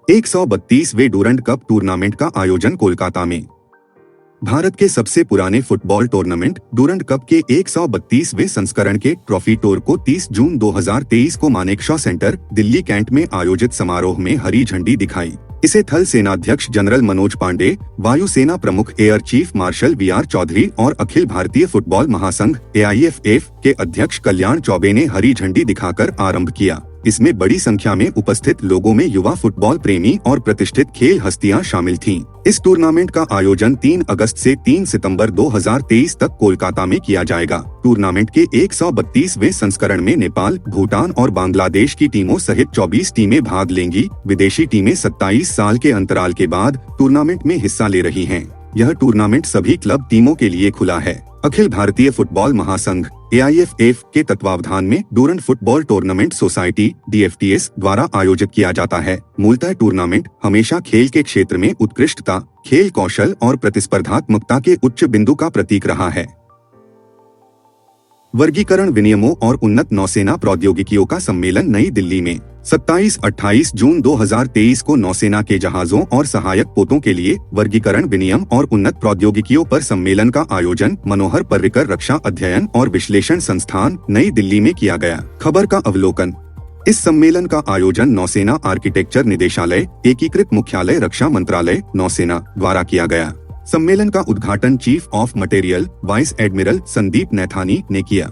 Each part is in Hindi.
132वें डूरंड कप टूर्नामेंट का आयोजन कोलकाता में। भारत के सबसे पुराने फुटबॉल टूर्नामेंट डूरंड कप के 132वें संस्करण के ट्रॉफी टूर को 30 जून 2023 को मानेकशॉ सेंटर, दिल्ली कैंट में आयोजित समारोह में हरी झंडी दिखाई। इसे थल सेनाध्यक्ष जनरल मनोज पांडे, वायुसेना प्रमुख air chief marshal VR Chaudhary और अखिल भारतीय फुटबॉल महासंघ AIFF के अध्यक्ष कल्याण चौबे ने हरी झंडी दिखाकर आरंभ किया। इसमें बड़ी संख्या में उपस्थित लोगों में युवा फुटबॉल प्रेमी और प्रतिष्ठित खेल हस्तियां शामिल थीं। इस टूर्नामेंट का आयोजन 3 अगस्त से 3 सितंबर 2023 तक कोलकाता में किया जाएगा। टूर्नामेंट के 132वें संस्करण में नेपाल, भूटान और बांग्लादेश की टीमों सहित 24 टीमें भाग लेंगी। विदेशी टीमें 27 साल के अंतराल के बाद टूर्नामेंट में हिस्सा ले रही हैं। यह टूर्नामेंट सभी क्लब टीमों के लिए खुला है। अखिल भारतीय फुटबॉल महासंघ AIFF के तत्वावधान में Durand football tournament society DFTS द्वारा आयोजित किया जाता है। मूलतः टूर्नामेंट हमेशा खेल के क्षेत्र में उत्कृष्टता, खेल कौशल और प्रतिस्पर्धात्मकता के उच्च बिंदु का प्रतीक रहा है। वर्गीकरण विनियमों और उन्नत नौसेना प्रौद्योगिकियों का सम्मेलन नई दिल्ली में 27-28 जून 2023 को नौसेना के जहाजों और सहायक पोतों के लिए वर्गीकरण विनियम और उन्नत प्रौद्योगिकियों पर सम्मेलन का आयोजन मनोहर पर्रिकर रक्षा अध्ययन और विश्लेषण संस्थान नई दिल्ली में किया गया। खबर का अवलोकन। इस सम्मेलन का आयोजन नौसेना आर्किटेक्चर निदेशालय, एकीकृत मुख्यालय रक्षा मंत्रालय, नौसेना द्वारा किया गया। सम्मेलन का उद्घाटन chief of material vice admiral Sandeep Naithani ने किया।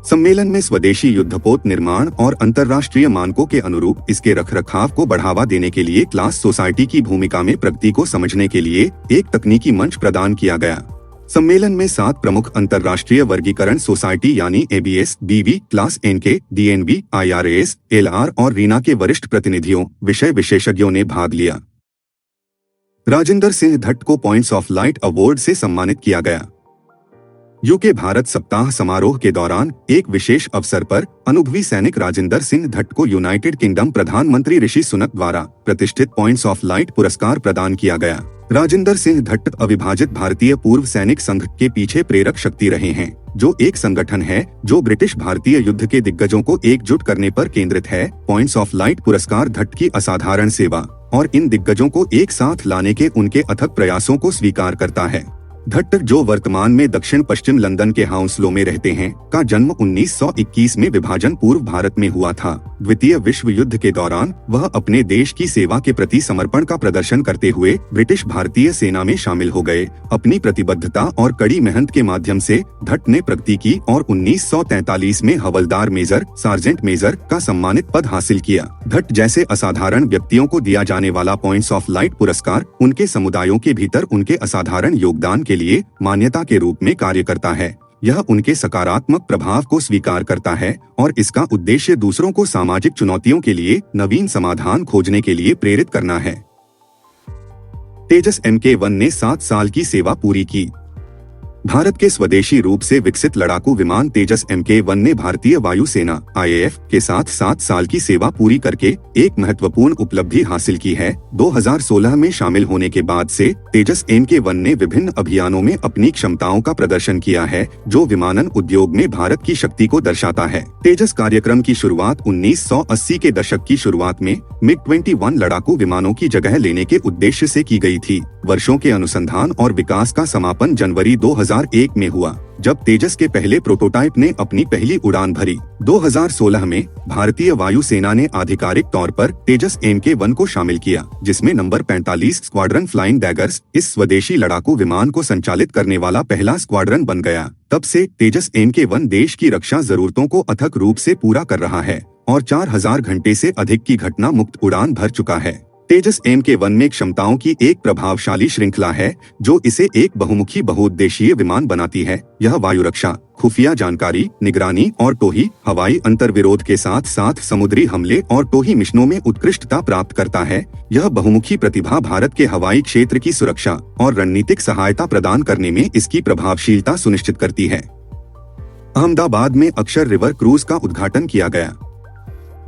सम्मेलन में स्वदेशी युद्धपोत निर्माण और अंतर्राष्ट्रीय मानकों के अनुरूप इसके रखरखाव को बढ़ावा देने के लिए क्लास सोसाइटी की भूमिका में प्रगति को समझने के लिए एक तकनीकी मंच प्रदान किया गया। सम्मेलन में 7 प्रमुख अंतर्राष्ट्रीय वर्गीकरण सोसाइटी यानी ABS, BV, class NK, DNV, IRAS, LR और रीना के वरिष्ठ प्रतिनिधियों, विषय विशेषज्ञों ने भाग लिया। राजिंदर सिंह धट्ट को पॉइंट्स ऑफ लाइट अवार्ड से सम्मानित किया गया। यूके भारत सप्ताह समारोह के दौरान एक विशेष अवसर पर अनुभवी सैनिक राजिंदर सिंह धट्ट को यूनाइटेड किंगडम प्रधानमंत्री ऋषि सुनक द्वारा प्रतिष्ठित पॉइंट्स ऑफ लाइट पुरस्कार प्रदान किया गया। राजिंदर सिंह धट्ट अविभाजित भारतीय पूर्व सैनिक संघ के पीछे प्रेरक शक्ति रहे हैं, जो एक संगठन है जो ब्रिटिश भारतीय युद्ध के दिग्गजों को एकजुट करने पर केंद्रित है। पॉइंट्स ऑफ लाइट पुरस्कार धट्ट की असाधारण सेवा और इन दिग्गजों को एक साथ लाने के उनके अथक प्रयासों को स्वीकार करता है। धट्ट, जो वर्तमान में दक्षिण पश्चिम लंदन के हाउंसलो में रहते हैं, का जन्म 1921 में विभाजन पूर्व भारत में हुआ था। द्वितीय विश्व युद्ध के दौरान वह अपने देश की सेवा के प्रति समर्पण का प्रदर्शन करते हुए ब्रिटिश भारतीय सेना में शामिल हो गए। अपनी प्रतिबद्धता और कड़ी मेहनत के माध्यम से धट्ट ने प्रगति की और 1943 में हवलदार मेजर, सार्जेंट मेजर का सम्मानित पद हासिल किया। धट्ट जैसे असाधारण व्यक्तियों को दिया जाने वाला पॉइंट्स ऑफ लाइट पुरस्कार उनके समुदायों के भीतर उनके असाधारण योगदान के लिए मान्यता के रूप में कार्य करता है। यह उनके सकारात्मक प्रभाव को स्वीकार करता है और इसका उद्देश्य दूसरों को सामाजिक चुनौतियों के लिए नवीन समाधान खोजने के लिए प्रेरित करना है। तेजस MK-1 ने 7 साल की सेवा पूरी की। भारत के स्वदेशी रूप से विकसित लड़ाकू विमान तेजस MK-1 ने भारतीय वायुसेना IAF के साथ 7 साल की सेवा पूरी करके एक महत्वपूर्ण उपलब्धि हासिल की है। 2016 में शामिल होने के बाद से तेजस MK-1 ने विभिन्न अभियानों में अपनी क्षमताओं का प्रदर्शन किया है, जो विमानन उद्योग में भारत की शक्ति को दर्शाता है। तेजस कार्यक्रम की शुरुआत 1980 के दशक की शुरुआत में MiG-21 लड़ाकू विमानों की जगह लेने के उद्देश्य से की गई थी। वर्षों के अनुसंधान और विकास का समापन जनवरी 2001 में हुआ, जब तेजस के पहले प्रोटोटाइप ने अपनी पहली उड़ान भरी। 2016 में भारतीय वायुसेना ने आधिकारिक तौर पर तेजस MK-1 को शामिल किया, जिसमें नंबर 45 स्क्वाड्रन फ्लाइंग डैगर्स इस स्वदेशी लड़ाकू विमान को संचालित करने वाला पहला स्क्वाड्रन बन गया। तब से तेजस MK-1 देश की रक्षा जरूरतों को अथक रूप से पूरा कर रहा है और 4000 घंटे से अधिक की घटना मुक्त उड़ान भर चुका है। तेजस MK-1 में क्षमताओं की एक प्रभावशाली श्रृंखला है, जो इसे एक बहुमुखी बहुउद्देशीय विमान बनाती है। यह वायु रक्षा, खुफिया जानकारी, निगरानी और टोही, हवाई अंतर्विरोध के साथ साथ समुद्री हमले और टोही मिशनों में उत्कृष्टता प्राप्त करता है। यह बहुमुखी प्रतिभा भारत के हवाई क्षेत्र की सुरक्षा और रणनीतिक सहायता प्रदान करने में इसकी प्रभावशीलता सुनिश्चित करती है। अहमदाबाद में अक्षर रिवर क्रूज का उद्घाटन किया गया।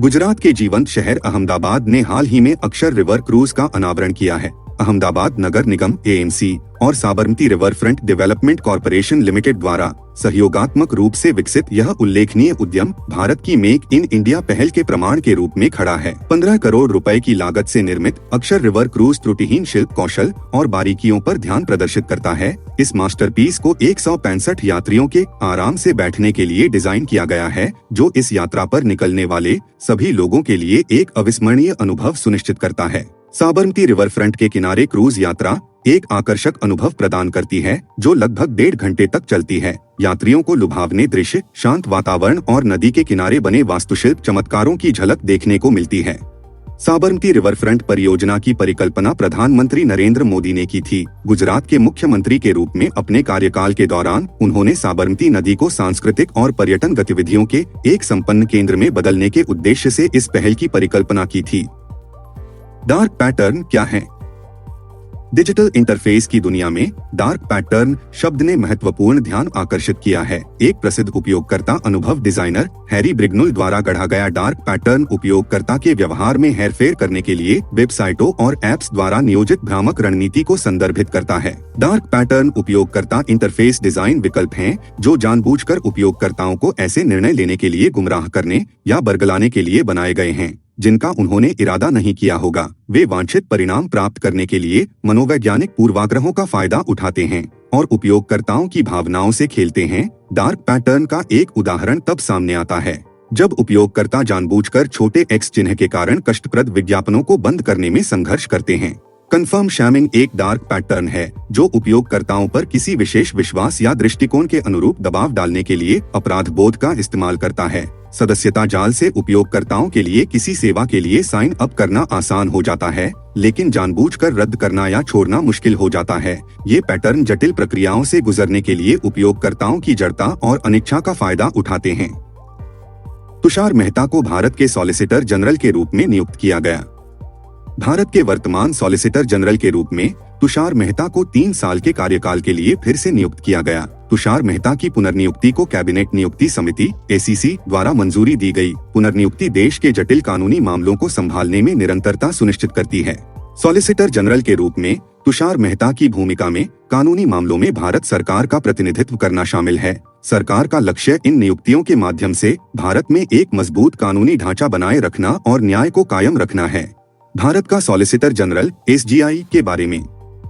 गुजरात के जीवंत शहर अहमदाबाद ने हाल ही में अक्षर रिवर क्रूज का अनावरण किया है। अहमदाबाद नगर निगम AMC और Sabarmati river front development corporation limited द्वारा सहयोगात्मक रूप से विकसित यह उल्लेखनीय उद्यम भारत की मेक इन इंडिया पहल के प्रमाण के रूप में खड़ा है। 15 करोड़ रुपए की लागत से निर्मित अक्षर रिवर क्रूज त्रुटिहीन शिल्प कौशल और बारीकियों पर ध्यान प्रदर्शित करता है। इस मास्टरपीस को 165 यात्रियों के आराम से बैठने के लिए डिजाइन किया गया है, जो इस यात्रा पर निकलने वाले सभी लोगों के लिए एक अविस्मरणीय अनुभव सुनिश्चित करता है। साबरमती रिवर फ्रंट के किनारे क्रूज यात्रा एक आकर्षक अनुभव प्रदान करती है, जो लगभग 1.5 घंटे तक चलती है। यात्रियों को लुभावने दृश्य, शांत वातावरण और नदी के किनारे बने वास्तुशिल्प चमत्कारों की झलक देखने को मिलती है। साबरमती रिवर फ्रंट परियोजना की परिकल्पना प्रधानमंत्री नरेंद्र मोदी ने की थी। गुजरात के मुख्यमंत्री के रूप में अपने कार्यकाल के दौरान उन्होंने साबरमती नदी को सांस्कृतिक और पर्यटन गतिविधियों के एक संपन्न केंद्र में बदलने के उद्देश्य से इस पहल की परिकल्पना की थी। डार्क पैटर्न क्या है? डिजिटल इंटरफेस की दुनिया में डार्क पैटर्न शब्द ने महत्वपूर्ण ध्यान आकर्षित किया है। एक प्रसिद्ध उपयोगकर्ता अनुभव डिजाइनर हैरी ब्रिग्नुल द्वारा गढ़ा गया डार्क पैटर्न उपयोगकर्ता के व्यवहार में हेरफेर करने के लिए वेबसाइटों और ऐप्स द्वारा नियोजित भ्रामक रणनीति को संदर्भित करता है। डार्क पैटर्न उपयोगकर्ता इंटरफेस डिजाइन विकल्प हैं, जो जानबूझकर उपयोगकर्ताओं को ऐसे निर्णय लेने के लिए गुमराह करने या बरगलाने के लिए बनाए गए हैं जिनका उन्होंने इरादा नहीं किया होगा। वे वांछित परिणाम प्राप्त करने के लिए मनोवैज्ञानिक पूर्वाग्रहों का फायदा उठाते हैं और उपयोगकर्ताओं की भावनाओं से खेलते हैं। डार्क पैटर्न का एक उदाहरण तब सामने आता है जब उपयोगकर्ता जानबूझकर छोटे X चिन्ह के कारण कष्टप्रद विज्ञापनों को बंद करने में संघर्ष करते हैं। कन्फर्म शैमिंग एक डार्क पैटर्न है जो उपयोगकर्ताओं पर किसी विशेष विश्वास या दृष्टिकोण के अनुरूप दबाव डालने के लिए अपराध बोध का इस्तेमाल करता है। सदस्यता जाल से उपयोगकर्ताओं के लिए किसी सेवा के लिए साइन अप करना आसान हो जाता है, लेकिन जानबूझकर रद्द करना या छोड़ना मुश्किल हो जाता है। ये पैटर्न जटिल प्रक्रियाओं से गुजरने के लिए उपयोगकर्ताओं की जड़ता और अनिच्छा का फायदा उठाते हैं। तुषार मेहता को भारत के सॉलिसिटर जनरल के रूप में नियुक्त किया गया। भारत के वर्तमान सॉलिसिटर जनरल के रूप में तुषार मेहता को 3 साल के कार्यकाल के लिए फिर से नियुक्त किया गया। तुषार मेहता की पुनर्नियुक्ति को कैबिनेट नियुक्ति समिति ACC द्वारा मंजूरी दी गई। पुनर्नियुक्ति देश के जटिल कानूनी मामलों को संभालने में निरंतरता सुनिश्चित करती है। सॉलिसिटर जनरल के रूप में तुषार मेहता की भूमिका में कानूनी मामलों में भारत सरकार का प्रतिनिधित्व करना शामिल है। सरकार का लक्ष्य इन नियुक्तियों के माध्यम से भारत में एक मजबूत कानूनी ढांचा बनाए रखना और न्याय को कायम रखना है। भारत का सॉलिसिटर जनरल SGI के बारे में,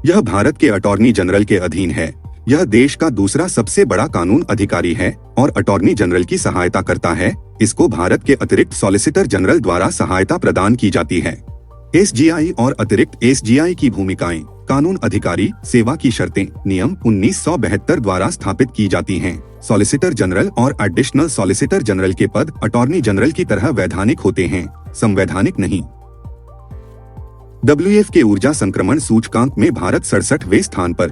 यह भारत के अटॉर्नी जनरल के अधीन है। यह देश का दूसरा सबसे बड़ा कानून अधिकारी है और अटॉर्नी जनरल की सहायता करता है। इसको भारत के अतिरिक्त सॉलिसिटर जनरल द्वारा सहायता प्रदान की जाती है। SGI और अतिरिक्त SGI की भूमिकाएं कानून अधिकारी, सेवा की शर्तें, नियम 1972 द्वारा स्थापित की जाती हैं। सॉलिसिटर जनरल और एडिशनल सॉलिसिटर जनरल के पद अटॉर्नी जनरल की तरह वैधानिक होते हैं, संवैधानिक नहीं। WF के ऊर्जा संक्रमण सूचकांक में भारत 67वें स्थान पर।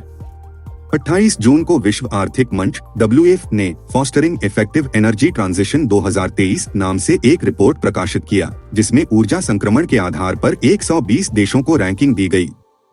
28 जून को विश्व आर्थिक मंच WF ने फॉस्टरिंग इफेक्टिव एनर्जी ट्रांजिशन 2023 नाम से एक रिपोर्ट प्रकाशित किया, जिसमें ऊर्जा संक्रमण के आधार पर 120 देशों को रैंकिंग दी गई।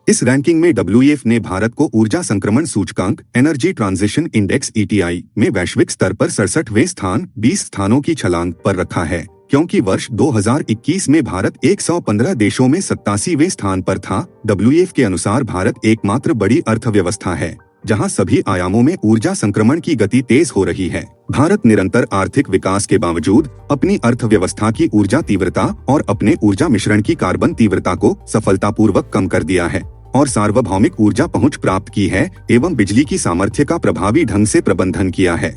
इस रैंकिंग में WF ने भारत को ऊर्जा संक्रमण सूचकांक एनर्जी ट्रांजिशन इंडेक्स ETI में वैश्विक स्तर पर 67वें स्थान 20 स्थानों की छलांग पर रखा है, क्योंकि वर्ष 2021 में भारत 115 देशों में 87वें स्थान पर था। WF के अनुसार भारत एकमात्र बड़ी अर्थव्यवस्था है जहां सभी आयामों में ऊर्जा संक्रमण की गति तेज हो रही है। भारत निरंतर आर्थिक विकास के बावजूद अपनी अर्थव्यवस्था की ऊर्जा तीव्रता और अपने ऊर्जा मिश्रण की कार्बन तीव्रता को सफलतापूर्वक कम कर दिया है और सार्वभौमिक ऊर्जा पहुंच प्राप्त की है एवं बिजली की सामर्थ्य का प्रभावी ढंग से प्रबंधन किया है।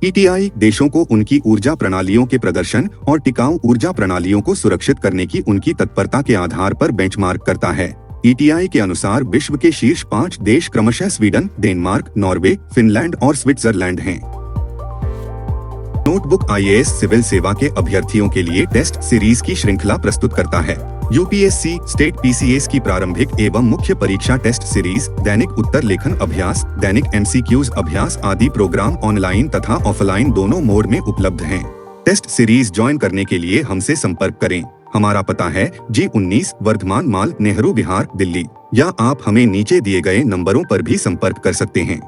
ETI देशों को उनकी ऊर्जा प्रणालियों के प्रदर्शन और टिकाऊ ऊर्जा प्रणालियों को सुरक्षित करने की उनकी तत्परता के आधार पर बेंचमार्क करता है। ETI के अनुसार विश्व के शीर्ष 5 देश क्रमशः स्वीडन, डेनमार्क, नॉर्वे, फिनलैंड और स्विट्जरलैंड हैं। नोटबुक IAS सिविल सेवा के अभ्यर्थियों के लिए टेस्ट सीरीज की श्रृंखला प्रस्तुत करता है। UPSC स्टेट PCS की प्रारंभिक एवं मुख्य परीक्षा टेस्ट सीरीज, दैनिक उत्तर लेखन अभ्यास, दैनिक MCQs अभ्यास आदि प्रोग्राम ऑनलाइन तथा ऑफलाइन दोनों मोड में उपलब्ध हैं। टेस्ट सीरीज ज्वाइन करने के लिए हमसे संपर्क करें। हमारा पता है G19 वर्धमान माल, नेहरू विहार, दिल्ली, या आप हमें नीचे दिए गए नंबरों पर भी संपर्क कर सकते हैं।